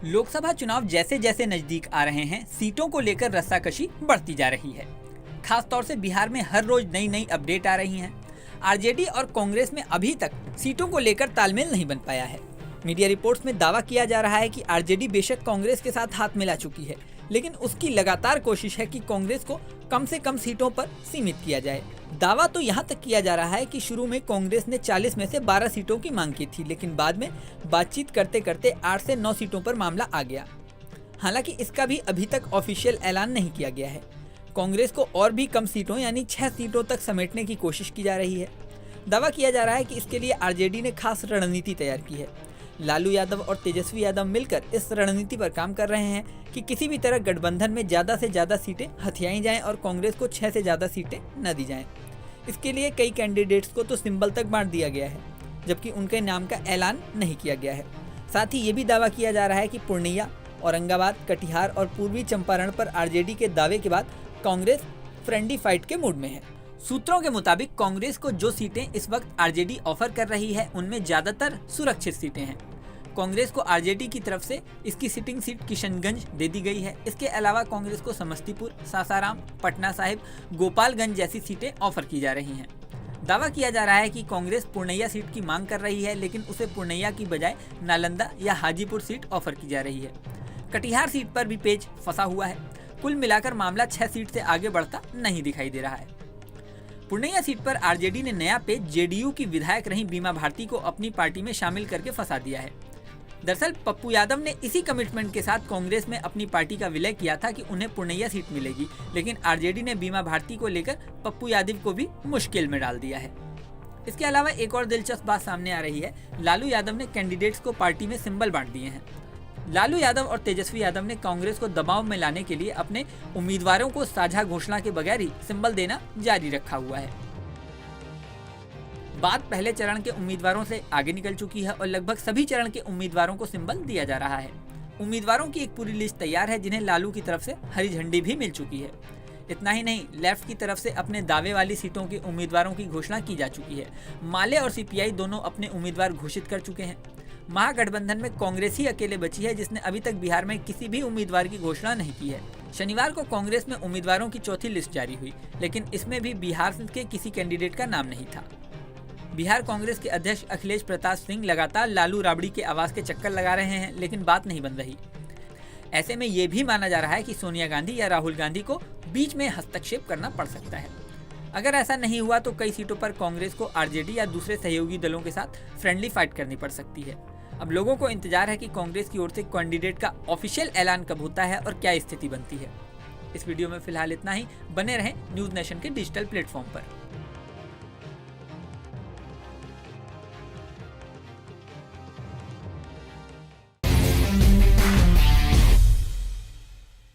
लोकसभा चुनाव जैसे जैसे नजदीक आ रहे हैं, सीटों को लेकर रस्साकशी बढ़ती जा रही है। खासतौर से बिहार में हर रोज नई नई अपडेट आ रही हैं। आरजेडी और कांग्रेस में अभी तक सीटों को लेकर तालमेल नहीं बन पाया है। मीडिया रिपोर्ट्स में दावा किया जा रहा है कि आरजेडी बेशक कांग्रेस के साथ हाथ मिला चुकी है, लेकिन उसकी लगातार कोशिश है कि कांग्रेस को कम से कम सीटों पर सीमित किया जाए। दावा तो यहाँ तक किया जा रहा है कि शुरू में कांग्रेस ने 40 में से 12 सीटों की मांग की थी, लेकिन बाद में बातचीत करते करते 8 से 9 सीटों पर मामला आ गया। हालांकि इसका भी अभी तक ऑफिशियल ऐलान नहीं किया गया है। कांग्रेस को और भी कम सीटों यानी 6 सीटों तक समेटने की कोशिश की जा रही है। दावा किया जा रहा है कि इसके लिए आरजेडी ने खास रणनीति तैयार की है। लालू यादव और तेजस्वी यादव मिलकर इस रणनीति पर काम कर रहे हैं कि किसी भी तरह गठबंधन में ज़्यादा से ज़्यादा सीटें हथियाई जाएं और कांग्रेस को 6 से ज़्यादा सीटें न दी जाएं। इसके लिए कई कैंडिडेट्स को तो सिंबल तक बांट दिया गया है, जबकि उनके नाम का ऐलान नहीं किया गया है। साथ ही ये भी दावा किया जा रहा है कि पूर्णिया, औरंगाबाद, कटिहार और पूर्वी चंपारण पर आरजेडी के दावे के बाद कांग्रेस फ्रेंडली फाइट के मूड में है। सूत्रों के मुताबिक कांग्रेस को जो सीटें इस वक्त आरजेडी ऑफर कर रही है, उनमें ज्यादातर सुरक्षित सीटें हैं। कांग्रेस को आरजेडी की तरफ से इसकी सिटिंग सीट किशनगंज दे दी गई है। इसके अलावा कांग्रेस को समस्तीपुर, सासाराम, पटना साहिब, गोपालगंज जैसी सीटें ऑफर की जा रही हैं। दावा किया जा रहा है कि कांग्रेस पूर्णिया सीट की मांग कर रही है, लेकिन उसे पूर्णिया की बजाय नालंदा या हाजीपुर सीट ऑफर की जा रही है। कटिहार सीट पर भी पेच फंसा हुआ है। कुल मिलाकर मामला 6 सीट से आगे बढ़ता नहीं दिखाई दे रहा है। पूर्णिया सीट पर आरजेडी ने नया पेच जेडीयू की विधायक रही बीमा भारती को अपनी पार्टी में शामिल करके फंसा दिया है। दरअसल पप्पू यादव ने इसी कमिटमेंट के साथ कांग्रेस में अपनी पार्टी का विलय किया था कि उन्हें पूर्णिया सीट मिलेगी, लेकिन आरजेडी ने बीमा भारती को लेकर पप्पू यादव को भी मुश्किल में डाल दिया है। इसके अलावा एक और दिलचस्प बात सामने आ रही है। लालू यादव ने कैंडिडेट्स को पार्टी में सिंबल बांट दिए हैं। लालू यादव और तेजस्वी यादव ने कांग्रेस को दबाव में लाने के लिए अपने उम्मीदवारों को साझा घोषणा के बगैर ही सिंबल देना जारी रखा हुआ है। बात पहले चरण के उम्मीदवारों से आगे निकल चुकी है और लगभग सभी चरण के उम्मीदवारों को सिंबल दिया जा रहा है। उम्मीदवारों की एक पूरी लिस्ट तैयार है, जिन्हें लालू की तरफ से हरी झंडी भी मिल चुकी है। इतना ही नहीं, लेफ्ट की तरफ से अपने दावे वाली सीटों के उम्मीदवारों की घोषणा की जा चुकी है। माले और सीपीआई दोनों अपने उम्मीदवार घोषित कर चुके हैं। महागठबंधन में कांग्रेस ही अकेले बची है, जिसने अभी तक बिहार में किसी भी उम्मीदवार की घोषणा नहीं की है। शनिवार को कांग्रेस में उम्मीदवारों की चौथी लिस्ट जारी हुई, लेकिन इसमें भी बिहार के किसी कैंडिडेट का नाम नहीं था। बिहार कांग्रेस के अध्यक्ष अखिलेश प्रताप सिंह लगातार लालू राबड़ी के आवास के चक्कर लगा रहे हैं, लेकिन बात नहीं बन रही। ऐसे में ये भी माना जा रहा है कि सोनिया गांधी या राहुल गांधी को बीच में हस्तक्षेप करना पड़ सकता है। अगर ऐसा नहीं हुआ तो कई सीटों पर कांग्रेस को आरजेडी या दूसरे सहयोगी दलों के साथ फ्रेंडली फाइट करनी पड़ सकती है। अब लोगों को इंतजार है कि कांग्रेस की ओर से कैंडिडेट का ऑफिशियल ऐलान कब होता है और क्या स्थिति बनती है। इस वीडियो में फिलहाल इतना ही। बने रहें न्यूज़ नेशन के डिजिटल प्लेटफॉर्म पर।